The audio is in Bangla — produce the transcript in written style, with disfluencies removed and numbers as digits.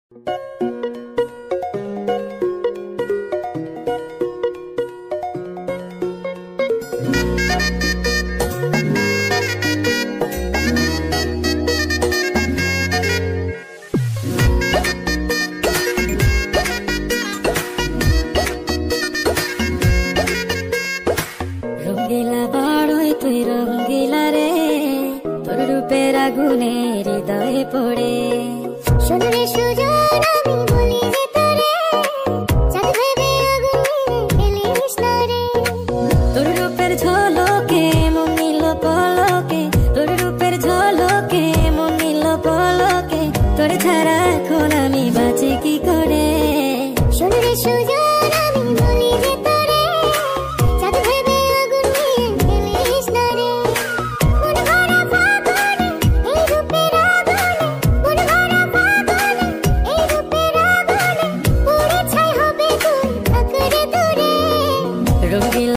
রঙ্গিলা বাড়ই তুই রঙ্গিলা রে, তোর রূপের আগুনে হৃদয়ে পড়ে। শুনরে সুজন আমি বলি যে তোরে, চাঁদ ভেবে আগুন নিয়ে ফেলিস না রে। তোর রূপের ঝলকে মন নিল পলকে, তোর রূপের ঝলকে মন নিল পলকে, তোর ছাড়া এখন আমি বাঁচি কি করে। শুনরে সুজন আমি বলি যে তোরে, চাঁদ ভেবে আগুন নিয়ে ফেলিস না রে। মন ভরা ফাগুনে এই রূপের আগুনে, মন ভরা ফাগুনে এই রূপের আগুনে, পুড়ে ছাই হবে তুই থাক রে দূরে। রঙ্গিলা